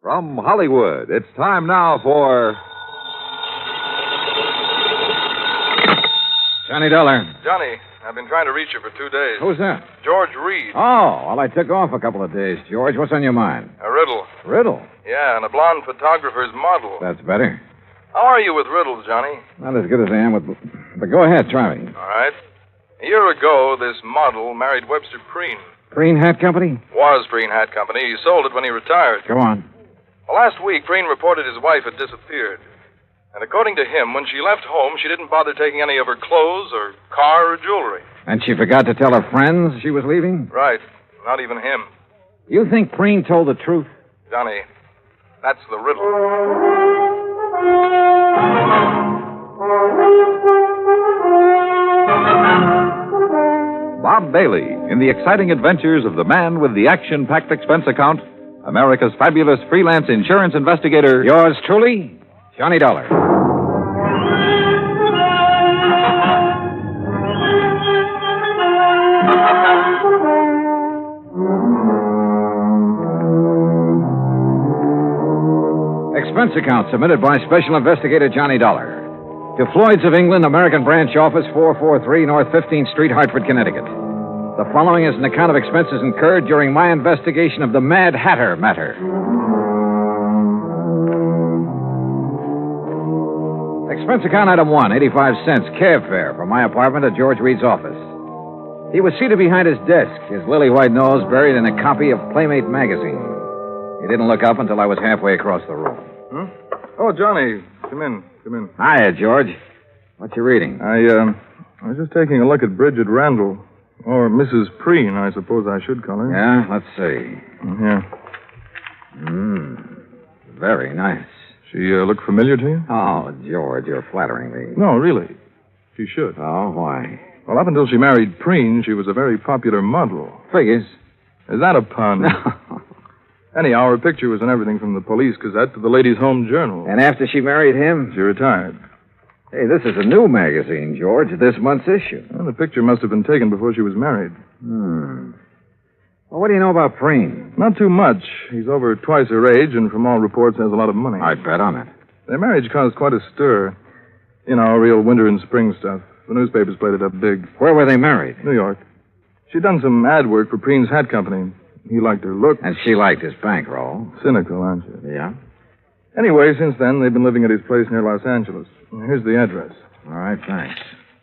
From Hollywood, it's time now for... Johnny Dollar. Johnny, I've been trying to reach you for 2 days. Who's that? George Reed. Oh, well, I took off a couple of days, George. What's on your mind? A riddle. Riddle? Yeah, and a blonde photographer's model. That's better. How are you with riddles, Johnny? Not as good as I am with... But go ahead, try me. All right. A year ago, this model married Webster Preen. Preen Hat Company? Was Preen Hat Company. He sold it when he retired. Go on. Well, last week, Preen reported his wife had disappeared. And according to him, when she left home, she didn't bother taking any of her clothes or car or jewelry. And she forgot to tell her friends she was leaving? Right. Not even him. You think Preen told the truth? Johnny, that's the riddle. Bob Bailey in the exciting adventures of the man with the action-packed expense account, America's fabulous freelance insurance investigator. Yours truly, Johnny Dollar. Expense account submitted by Special Investigator Johnny Dollar. To Floyd's of England, American Branch Office, 443 North 15th Street, Hartford, Connecticut. The following is an account of expenses incurred during my investigation of the Mad Hatter matter. Expense account item 1, 85 cents, cab fare from my apartment to George Reed's office. He was seated behind his desk, his lily white nose buried in a copy of Playmate magazine. He didn't look up until I was halfway across the room. Oh, Johnny, come in. Hiya, George. What you reading? I was just taking a look at Bridget Randall. Or Mrs. Preen, I suppose I should call her. Yeah, let's see. Yeah. Very nice. She look familiar to you? Oh, George, you're flattering me. No, really. She should. Oh, why? Well, up until she married Preen, she was a very popular model. Figures. Is that a pun? No. Anyhow, her picture was in everything from the Police Gazette to the Ladies' Home Journal. And after she married him? She retired. Hey, this is a new magazine, George, this month's issue. Well, the picture must have been taken before she was married. Well, what do you know about Preen? Not too much. He's over twice her age, and from all reports has a lot of money. I'd bet on it. Their marriage caused quite a stir. You know, real winter and spring stuff. The newspapers played it up big. Where were they married? New York. She'd done some ad work for Preen's Hat Company. He liked her look. And she liked his bankroll. Cynical, aren't you? Yeah? Anyway, since then, they've been living at his place near Los Angeles. Here's the address. All right, thanks.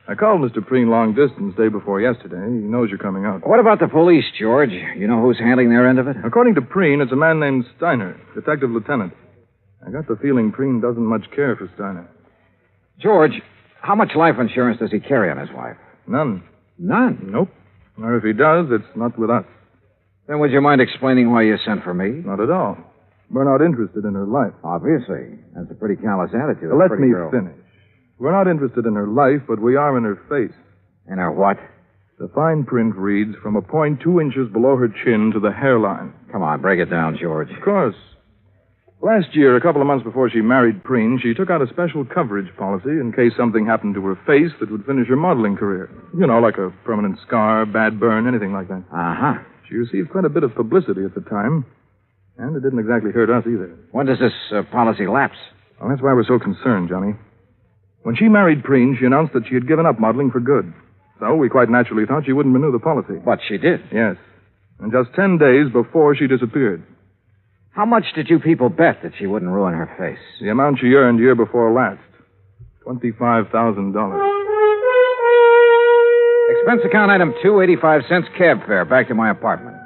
I called Mr. Preen long distance day before yesterday. He knows you're coming out. What about the police, George? You know who's handling their end of it? According to Preen, it's a man named Steiner, detective lieutenant. I got the feeling Preen doesn't much care for Steiner. George, how much life insurance does he carry on his wife? None. None? Nope. Or if he does, it's not with us. Then would you mind explaining why you sent for me? Not at all. We're not interested in her life. Obviously. That's a pretty callous attitude. Let me finish. We're not interested in her life, but we are in her face. In her what? The fine print reads from a point 2 inches below her chin to the hairline. Come on, break it down, George. Of course. Last year, a couple of months before she married Preen, she took out a special coverage policy in case something happened to her face that would finish her modeling career. You know, like a permanent scar, bad burn, anything like that. Uh-huh. She received quite a bit of publicity at the time, and it didn't exactly hurt us either. When does this policy lapse? Well, that's why we're so concerned, Johnny. When she married Preen, she announced that she had given up modeling for good. So we quite naturally thought she wouldn't renew the policy. But she did. Yes. And just 10 days before she disappeared. How much did you people bet that she wouldn't ruin her face? The amount she earned year before last. $25,000. Expense account item 2, 85 cents cab fare back to my apartment.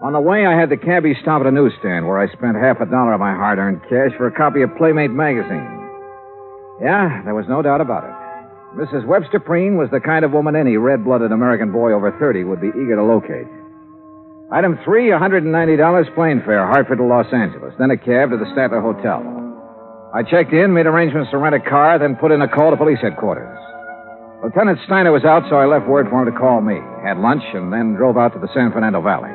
On the way, I had the cabbie stop at a newsstand where I spent $50 of my hard-earned cash for a copy of Playmate magazine. Yeah, there was no doubt about it. Mrs. Webster Preen was the kind of woman any red-blooded American boy over 30 would be eager to locate. Item 3, $190 plane fare, Hartford to Los Angeles, then a cab to the Statler Hotel. I checked in, made arrangements to rent a car, then put in a call to police headquarters. Lieutenant Steiner was out, so I left word for him to call me, had lunch, and then drove out to the San Fernando Valley.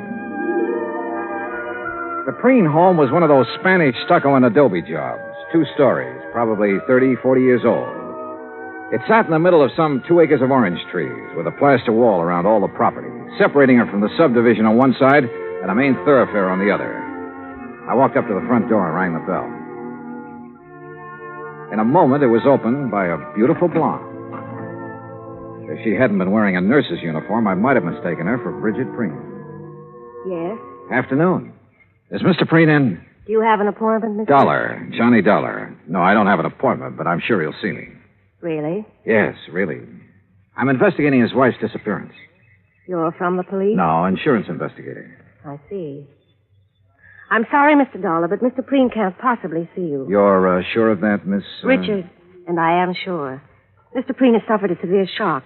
The Preen home was one of those Spanish stucco and adobe jobs, 2 stories, probably 30, 40 years old. It sat in the middle of some 2 acres of orange trees, with a plaster wall around all the property, separating it from the subdivision on one side and a main thoroughfare on the other. I walked up to the front door and rang the bell. In a moment, it was opened by a beautiful blonde. If she hadn't been wearing a nurse's uniform, I might have mistaken her for Bridget Preen. Yes? Afternoon. Is Mr. Preen in? Do you have an appointment, Mr. Dollar. Johnny Dollar. No, I don't have an appointment, but I'm sure he'll see me. Really? Yes, really. I'm investigating his wife's disappearance. You're from the police? No, insurance investigator. I see. I'm sorry, Mr. Dollar, but Mr. Preen can't possibly see you. You're sure of that, Miss... Richard, and I am sure. Mr. Preen has suffered a severe shock.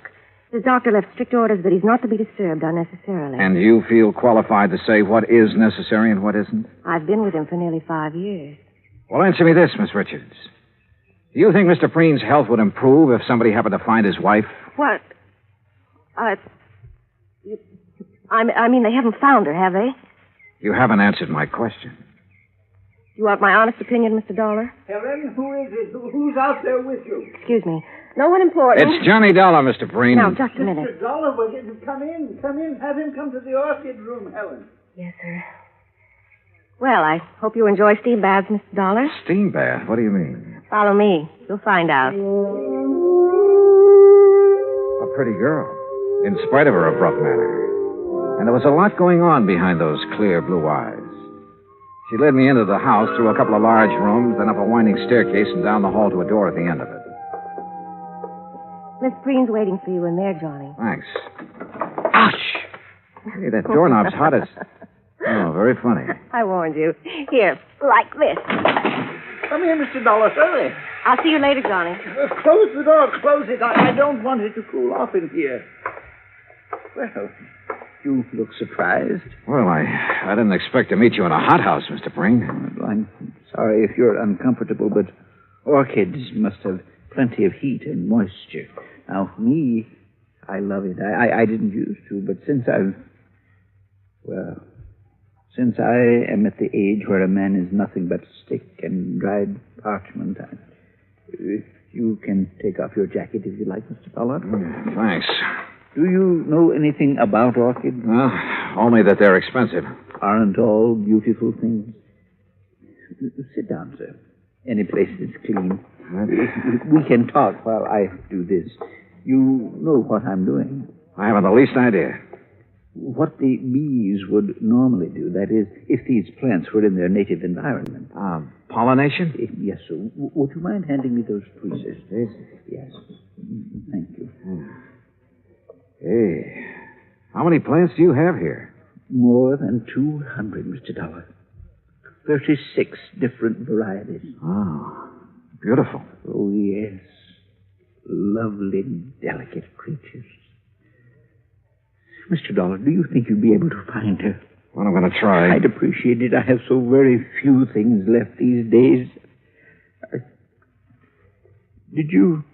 His doctor left strict orders that he's not to be disturbed unnecessarily. And you feel qualified to say what is necessary and what isn't? I've been with him for nearly 5 years. Well, answer me this, Miss Richards. Do you think Mr. Preen's health would improve if somebody happened to find his wife? What? I mean, they haven't found her, have they? You haven't answered my question. You want my honest opinion, Mr. Dollar? Helen, who is it? Who's out there with you? Excuse me. No one important. It's Johnny Dollar, Mr. Preen. Now, just a minute. Mr. Dollar, come in. Come in. Have him come to the orchid room, Helen. Yes, sir. Well, I hope you enjoy steam baths, Mr. Dollar. Steam bath? What do you mean? Follow me. You'll find out. A pretty girl, in spite of her abrupt manner. And there was a lot going on behind those clear blue eyes. She led me into the house through a couple of large rooms, then up a winding staircase and down the hall to a door at the end of it. Miss Preen's waiting for you in there, Johnny. Thanks. Ouch! Hey, that doorknob's hot as... Oh, very funny. I warned you. Here, like this. Come here, Mr. Dollar. Hurry. I'll see you later, Johnny. Close the door. Close it. I don't want it to cool off in here. Well, you look surprised. Well, I didn't expect to meet you in a hothouse, Mr. Preen. I'm sorry if you're uncomfortable, but orchids must have plenty of heat and moisture. Now, me, I love it. I didn't used to, but since I am at the age where a man is nothing but stick and dried parchment, you can take off your jacket if you like, Mr. Dollar. Thanks. Do you know anything about orchids? Well, only that they're expensive. Aren't all beautiful things? Sit down, sir. Any place that's clean. We can talk while I do this. You know what I'm doing. I haven't the least idea. What the bees would normally do, that is, if these plants were in their native environment. Pollination? Yes, sir. Would you mind handing me those tweezers? Yes. Thank you. Hey, how many plants do you have here? More than 200, Mr. Dollar. 36 different varieties. Oh, beautiful. Oh, yes. Lovely, delicate creatures. Mr. Dollar, do you think you'd be able to find her? Well, I'm going to try. I'd appreciate it. I have so very few things left these days. Did you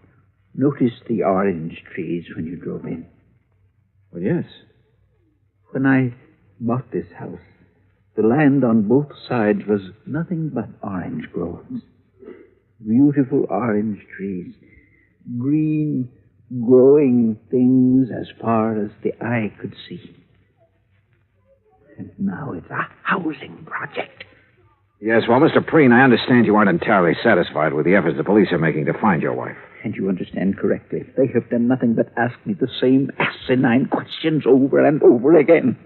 notice the orange trees when you drove in? Well, yes. When I bought this house, the land on both sides was nothing but orange groves. Beautiful orange trees. Green, growing things as far as the eye could see. And now it's a housing project. Yes, well, Mr. Preen, I understand you aren't entirely satisfied with the efforts the police are making to find your wife. And you understand correctly. They have done nothing but ask me the same asinine questions over and over again.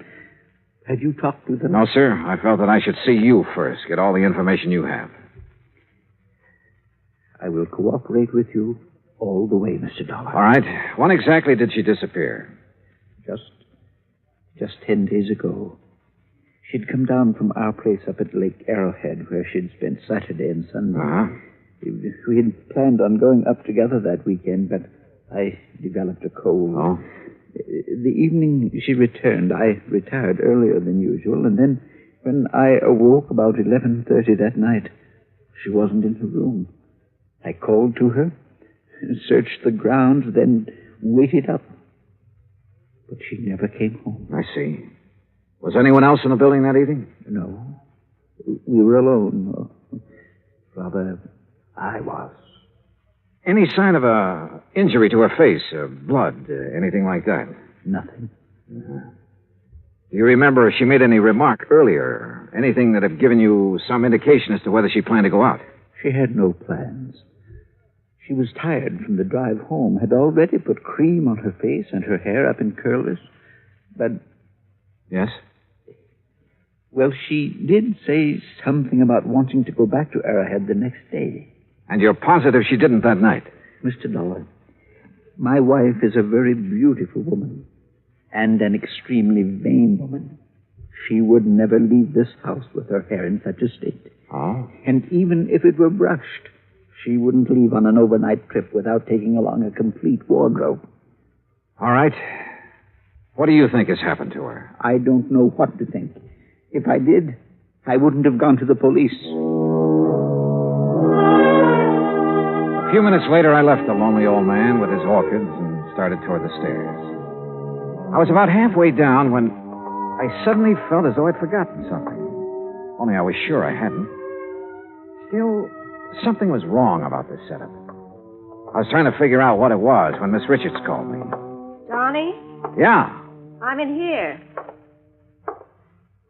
Have you talked to them? No, sir. I felt that I should see you first, get all the information you have. I will cooperate with you all the way, Mr. Dollar. All right. When exactly did she disappear? Just 10 days ago. She'd come down from our place up at Lake Arrowhead, where she'd spent Saturday and Sunday. Uh-huh. We had planned on going up together that weekend, but I developed a cold. Oh? The evening she returned, I retired earlier than usual, and then when I awoke about 11:30 that night, she wasn't in her room. I called to her, searched the grounds, then waited up. But she never came home. I see. Was anyone else in the building that evening? No. We were alone. Rather, I was. Any sign of a injury to her face, blood, anything like that? Nothing. Uh-huh. Do you remember if she made any remark earlier? Anything that had given you some indication as to whether she planned to go out? She had no plans. She was tired from the drive home, had already put cream on her face and her hair up in curlers. But, Yes? well, she did say something about wanting to go back to Arrowhead the next day. And you're positive she didn't that night? Mr. Dollar, my wife is a very beautiful woman and an extremely vain woman. She would never leave this house with her hair in such a state. Oh? And even if it were brushed, she wouldn't leave on an overnight trip without taking along a complete wardrobe. All right. What do you think has happened to her? I don't know what to think. If I did, I wouldn't have gone to the police. A few minutes later, I left the lonely old man with his orchids and started toward the stairs. I was about halfway down when I suddenly felt as though I'd forgotten something. Only I was sure I hadn't. Still, something was wrong about this setup. I was trying to figure out what it was when Miss Richards called me. Johnny, Yeah. I'm in here.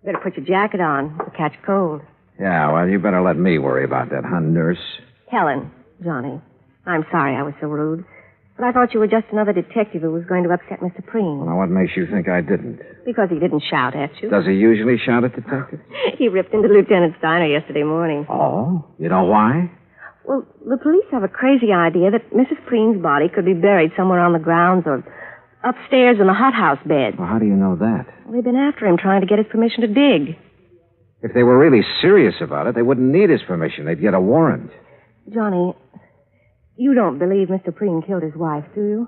Better put your jacket on. You'll catch cold. Yeah, well, you better let me worry about that, huh, nurse? Helen, Johnny, I'm sorry I was so rude. But I thought you were just another detective who was going to upset Mr. Preen. Well, what makes you think I didn't? Because he didn't shout at you. Does he usually shout at detectives? He ripped into Lieutenant Steiner yesterday morning. Oh? You know why? Well, the police have a crazy idea that Mrs. Preen's body could be buried somewhere on the grounds or upstairs in the hothouse bed. Well, how do you know that? Well, they've been after him trying to get his permission to dig. If they were really serious about it, they wouldn't need his permission. They'd get a warrant. Johnny, you don't believe Mr. Preen killed his wife, do you?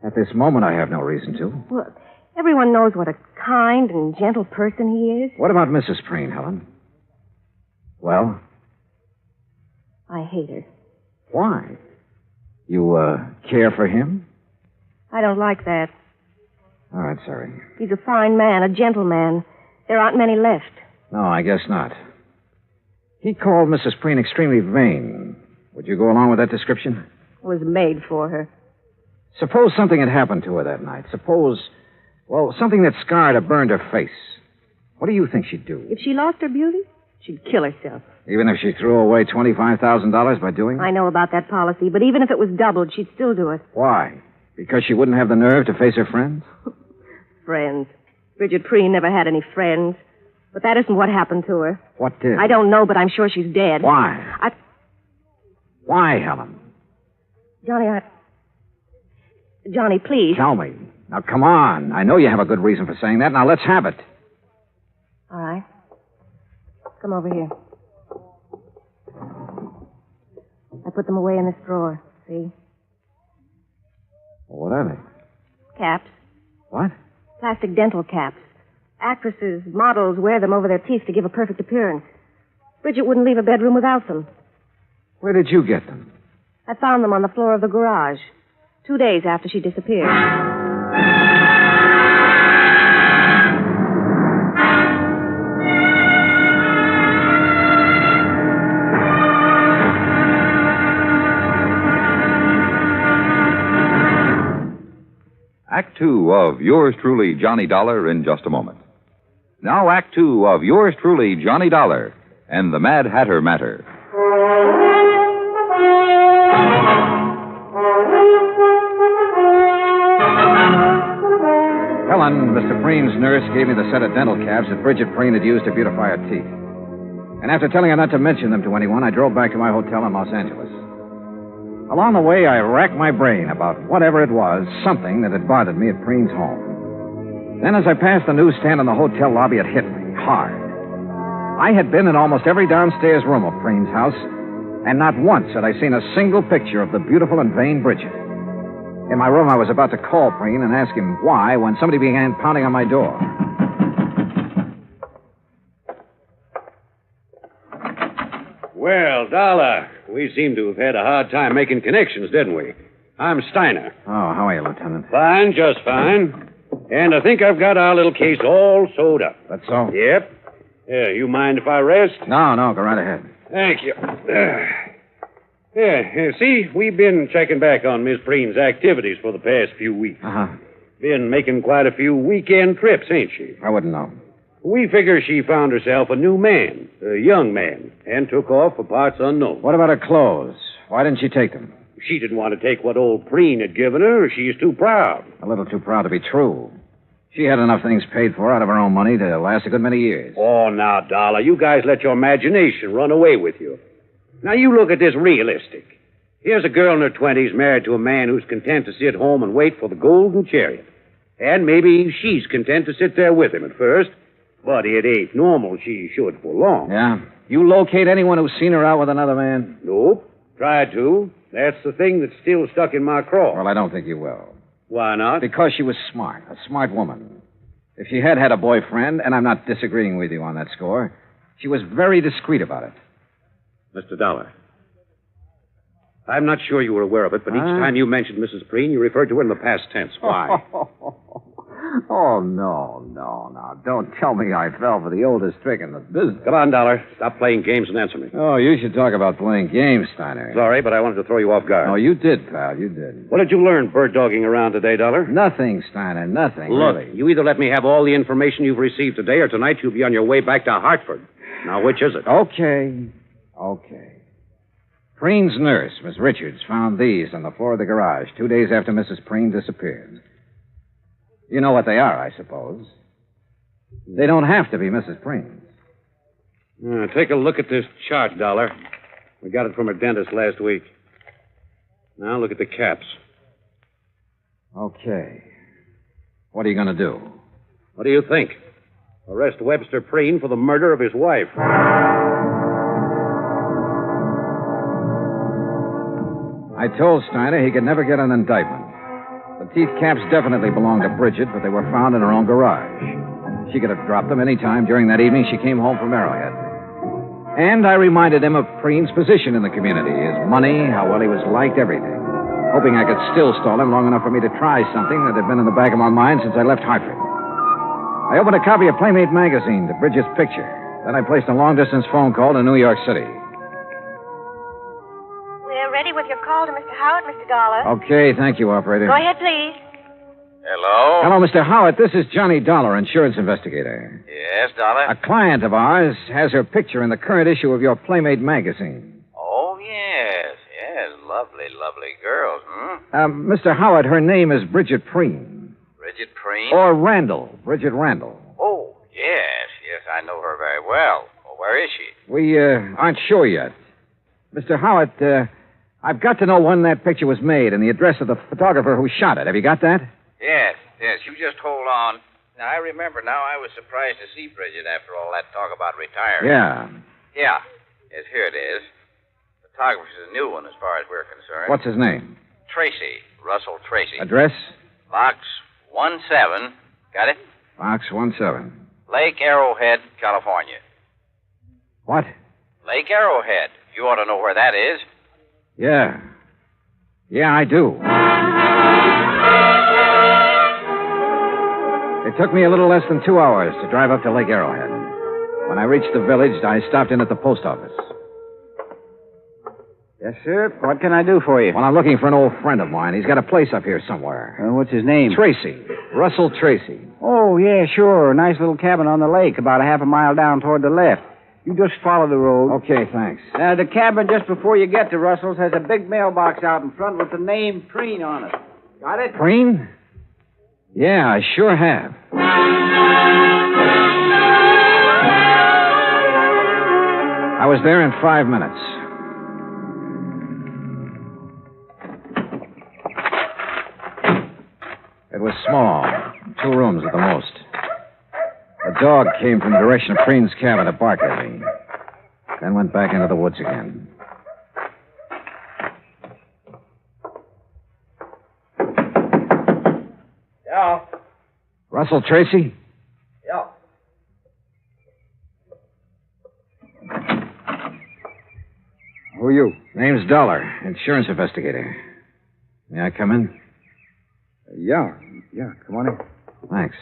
At this moment, I have no reason to. Well, everyone knows what a kind and gentle person he is. What about Mrs. Preen, Helen? Well? I hate her. Why? You, care for him? I don't like that. All right, sorry. He's a fine man, a gentleman. There aren't many left. No, I guess not. He called Mrs. Preen extremely vain. Would you go along with that description? It was made for her. Suppose something had happened to her that night. Suppose, well, something that scarred or burned her face. What do you think she'd do? If she lost her beauty, she'd kill herself. Even if she threw away $25,000 by doing it? I know about that policy, but even if it was doubled, she'd still do it. Why? Because she wouldn't have the nerve to face her friends? Friends. Bridget Preen never had any friends. But that isn't what happened to her. What did? I don't know, but I'm sure she's dead. Why? Why, Helen? Johnny, please. Tell me. Now, come on. I know you have a good reason for saying that. Now, let's have it. All right. Come over here. I put them away in this drawer. See? What are they? Caps. What? Plastic dental caps. Actresses, models wear them over their teeth to give a perfect appearance. Bridget wouldn't leave a bedroom without them. Where did you get them? I found them on the floor of the garage 2 days after she disappeared. Act two of Yours Truly, Johnny Dollar, in just a moment. Now, Act two of Yours Truly, Johnny Dollar, and the Mad Hatter Matter. Helen, Mr. Preen's nurse, gave me the set of dental caps that Bridget Preen had used to beautify her teeth. And after telling her not to mention them to anyone, I drove back to my hotel in Los Angeles. Along the way, I racked my brain about whatever it was, something that had bothered me at Preen's home. Then as I passed the newsstand in the hotel lobby, it hit me hard. I had been in almost every downstairs room of Preen's house, and not once had I seen a single picture of the beautiful and vain Bridget. In my room, I was about to call Preen and ask him why when somebody began pounding on my door. Well, Dollar, we seem to have had a hard time making connections, didn't we? I'm Steiner. Oh, how are you, Lieutenant? Fine, just fine. And I think I've got our little case all sewed up. That's so? Yep. You mind if I rest? No, go right ahead. Thank you. See, we've been checking back on Miss Preen's activities for the past few weeks. Uh-huh. Been making quite a few weekend trips, ain't she? I wouldn't know. We figure she found herself a new man, a young man, and took off for parts unknown. What about her clothes? Why didn't she take them? She didn't want to take what old Preen had given her. She's too proud. A little too proud to be true. She had enough things paid for out of her own money to last a good many years. Oh, now, Dollar, you guys let your imagination run away with you. Now, you look at this realistic. Here's a girl in her 20s married to a man who's content to sit home and wait for the golden chariot. And maybe she's content to sit there with him at first, but it ain't normal she should for long. Yeah? You locate anyone who's seen her out with another man? Nope. Tried to. That's the thing that's still stuck in my craw. Well, I don't think you will. Why not? Because she was smart, a smart woman. If she had had a boyfriend, and I'm not disagreeing with you on that score, she was very discreet about it. Mr. Dollar, I'm not sure you were aware of it, but each time you mentioned Mrs. Preen, you referred to her in the past tense. Why? Oh, no. Don't tell me I fell for the oldest trick in the business. Come on, Dollar. Stop playing games and answer me. Oh, you should talk about playing games, Steiner. Sorry, but I wanted to throw you off guard. Oh, you did, pal. You did. What did you learn bird-dogging around today, Dollar? Nothing, Steiner. Nothing. Look, really. you either let me have all the information you've received today, or tonight you'll be on your way back to Hartford. Now, which is it? Okay. Preen's nurse, Miss Richards, found these on the floor of the garage 2 days after Mrs. Preen disappeared. You know what they are, I suppose. They don't have to be Mrs. Preen's. Take a look at this chart, Dollar. We got it from her dentist last week. Now look at the caps. Okay. What are you going to do? What do you think? Arrest Webster Preen for the murder of his wife. I told Steiner he could never get an indictment. The teeth caps definitely belonged to Bridget, but they were found in her own garage. She could have dropped them any time during that evening she came home from Arrowhead. And I reminded him of Preen's position in the community, his money, how well he was liked, everything. Hoping I could still stall him long enough for me to try something that had been in the back of my mind since I left Hartford. I opened a copy of Playmate magazine to Bridget's picture. Then I placed a long-distance phone call to New York City. We're ready with your call to Mr. Howard, Mr. Dollar. Okay, thank you, operator. Go ahead, please. Hello? Hello, Mr. Howard. This is Johnny Dollar, insurance investigator. Yes, Dollar? A client of ours has her picture in the current issue of your Playmate magazine. Oh, yes. Lovely girls, Mr. Howard, her name is Bridget Preen. Bridget Preen? Or Randall. Bridget Randall. Oh, yes, I know her very well. Well, where is she? We aren't sure yet. Mr. Howard, I've got to know when that picture was made and the address of the photographer who shot it. Have you got that? Yes, you just hold on. Now, I remember now I was surprised to see Bridget after all that talk about retiring. Yeah. Yes, here it is. Photographer's a new one as far as we're concerned. What's his name? Tracy. Russell Tracy. Address? Box 17. Got it? Box 17. Lake Arrowhead, California. What? Lake Arrowhead. You ought to know where that is. Yeah, I do. It took me a little less than 2 hours to drive up to Lake Arrowhead. When I reached the village, I stopped in at the post office. Yes, sir. What can I do for you? Well, I'm looking for an old friend of mine. He's got a place up here somewhere. What's his name? Tracy. Russell Tracy. Oh, yeah, sure. Nice little cabin on the lake, about a half a mile down toward the left. You just follow the road. Okay, thanks. The cabin just before you get to Russell's has a big mailbox out in front with the name Preen on it. Got it? Preen? Yeah, I sure have. I was there in 5 minutes. It was small, 2 rooms at the most. A dog came from the direction of Preen's cabin to bark at me, then went back into the woods again. Yeah. Russell Tracy? Yeah. Who are you? Name's Dollar, insurance investigator. May I come in? Yeah, come on in. Thanks.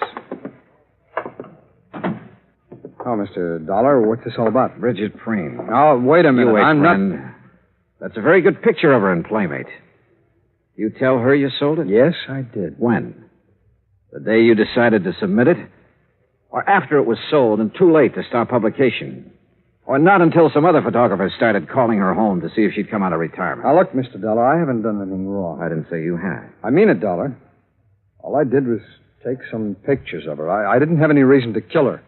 Oh, Mr. Dollar, what's this all about? Bridget Preen. Oh, wait a minute. You wait, I'm friend. not... That's a very good picture of her in Playmate. You tell her you sold it? Yes, I did. When? The day you decided to submit it? Or after it was sold and too late to start publication? Or not until some other photographer started calling her home to see if she'd come out of retirement? Now, look, Mr. Dollar, I haven't done anything wrong. I didn't say you had. I mean it, Dollar. All I did was take some pictures of her. I didn't have any reason to kill her.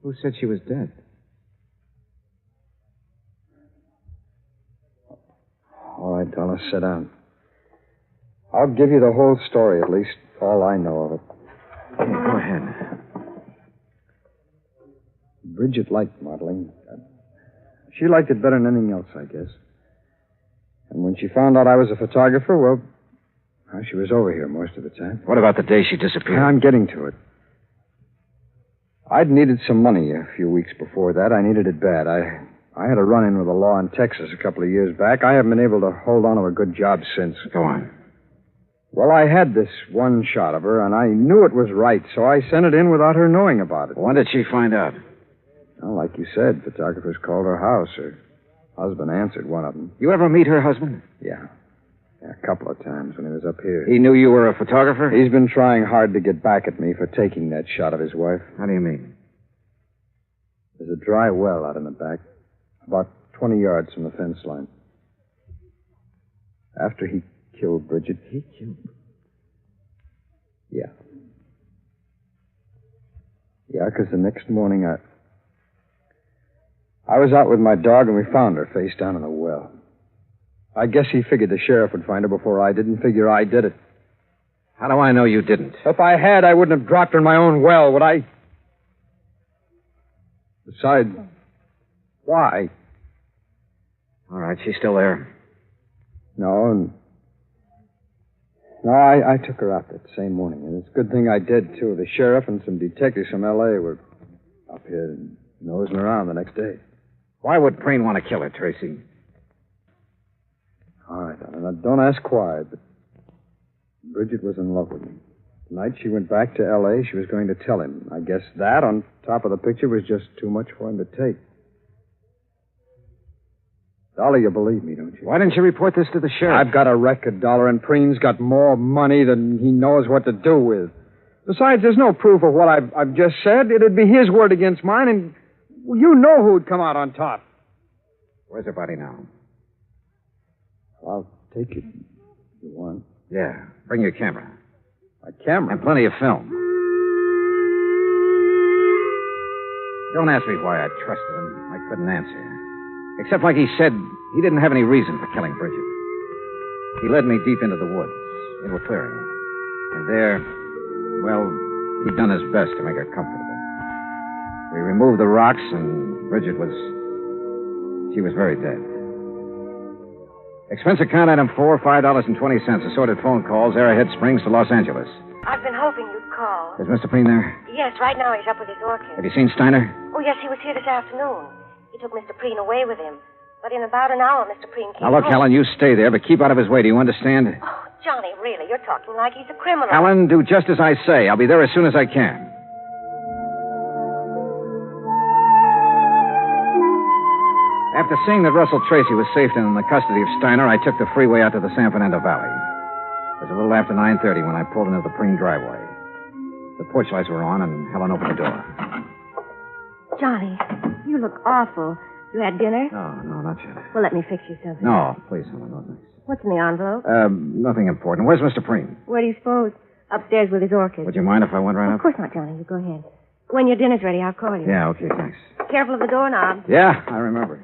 Who said she was dead? All right, Dollar, sit down. I'll give you the whole story, at least all I know of it. Okay, go ahead. Bridget liked modeling. She liked it better than anything else, I guess. And when she found out I was a photographer, well, she was over here most of the time. What about the day she disappeared? I'm getting to it. I'd needed some money a few weeks before that. I needed it bad. I had a run-in with the law in Texas a couple of years back. I haven't been able to hold on to a good job since. Go on. Well, I had this one shot of her, and I knew it was right, so I sent it in without her knowing about it. When did she find out? Well, like you said, photographers called her house. Her husband answered one of them. You ever meet her husband? Yeah, a couple of times when he was up here. He knew you were a photographer? He's been trying hard to get back at me for taking that shot of his wife. How do you mean? There's a dry well out in the back, about 20 yards from the fence line. After he killed Bridget. He killed? Yeah. Yeah, because the next morning I was out with my dog and we found her face down in the well. I guess he figured the sheriff would find her before I did and figure I did it. How do I know you didn't? If I had, I wouldn't have dropped her in my own well, would I? Besides, why? All right, she's still there. No, I took her out that same morning, and it's a good thing I did, too. The sheriff and some detectives from L.A. were up here nosing around the next day. Why would Preen want to kill her, Tracy? All right, now, don't ask why, but Bridget was in love with me. The night she went back to L.A., she was going to tell him. I guess that, on top of the picture, was just too much for him to take. Dolly, you believe me, don't you? Why didn't you report this to the sheriff? I've got a record, Dollar, and Preen's got more money than he knows what to do with. Besides, there's no proof of what I've just said. It'd be his word against mine, and you know who'd come out on top. Where's her body now? I'll take it if you want. Yeah, bring your camera. My camera? And plenty of film. Don't ask me why I trusted him. I couldn't answer. Except, like he said, he didn't have any reason for killing Bridget. He led me deep into the woods, into a clearing. And there, well, he'd done his best to make her comfortable. We removed the rocks, and Bridget she was very dead. Expense account item 4, $5.20. Assorted phone calls, Arrowhead Springs to Los Angeles. I've been hoping you'd call. Is Mr. Preen there? Yes, right now he's up with his orchid. Have you seen Steiner? Oh, yes, he was here this afternoon. He took Mr. Preen away with him. But in about an hour, Mr. Preen came Now, look, home. Helen, you stay there, but keep out of his way. Do you understand? Oh, Johnny, really, you're talking like he's a criminal. Helen, do just as I say. I'll be there as soon as I can. After seeing that Russell Tracy was safe in the custody of Steiner, I took the freeway out to the San Fernando Valley. It was a little after 9:30 when I pulled into the Preen driveway. The porch lights were on, and Helen opened the door. Johnny, you look awful. You had dinner? No, not yet. Well, let me fix you something. No, please, Helen, no thanks. What's in the envelope? Nothing important. Where's Mr. Preen? Where do you suppose? Upstairs with his orchid. Would you mind if I went right Of up? course not, Johnny. You go ahead. When your dinner's ready, I'll call you. Yeah, okay, thanks. Careful of the doorknob. Yeah, I remember.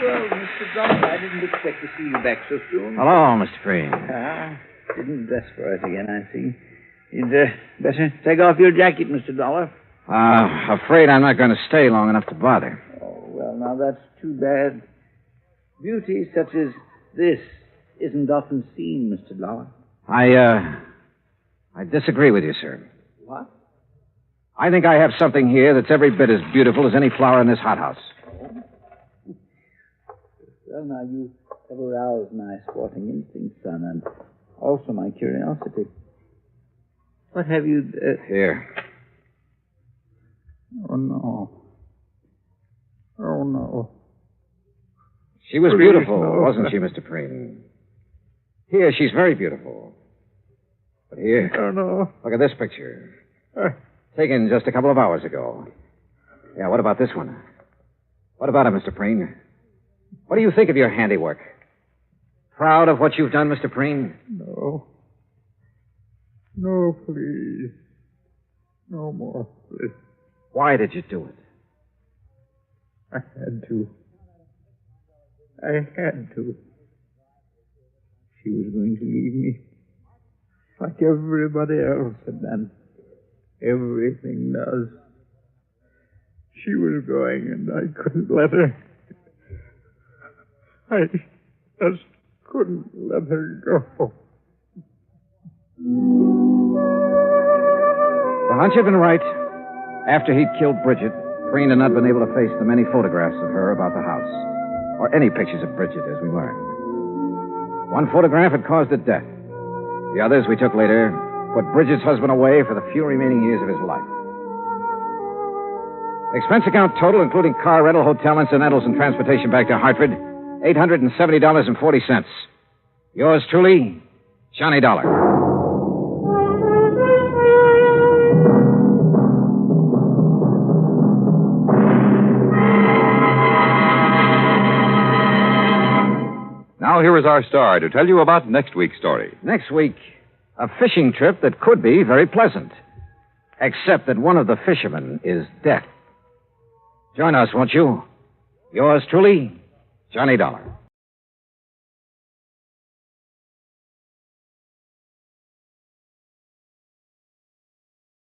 Well, Mr. Dollar, I didn't expect to see you back so soon. Hello, Mr. Preen. Didn't dress for it again, I see. You'd better take off your jacket, Mr. Dollar. Afraid I'm not going to stay long enough to bother. Oh, well, now that's too bad. Beauty such as this isn't often seen, Mr. Dollar. I disagree with you, sir. What? I think I have something here that's every bit as beautiful as any flower in this hothouse. Well, now, you have aroused my sporting instincts, son, and also my curiosity. What have you... Here. Oh, no. Oh, no. She was Please, beautiful, no. wasn't she, Mr. Preen? Here, she's very beautiful. But here, Oh, no. look at this picture. Taken just a couple of hours ago. Yeah, what about this one? What about it, Mr. Preen? What do you think of your handiwork? Proud of what you've done, Mr. Preen? No. No, please. No more, please. Why did you do it? I had to. I had to. She was going to leave me. Like everybody else had done. Everything does. She was going, and I couldn't let her. I just couldn't let her go. The hunch had been right. After he'd killed Bridget, Preen had not been able to face the many photographs of her about the house, or any pictures of Bridget, as we learned. One photograph had caused her death. The others we took later put Bridget's husband away for the few remaining years of his life. Expense account total, including car rental, hotel incidentals, and transportation back to Hartford, $870.40. Yours truly, Johnny Dollar. Now here is our star to tell you about next week's story. Next week, a fishing trip that could be very pleasant, except that one of the fishermen is deaf. Join us, won't you? Yours truly, Johnny Dollar.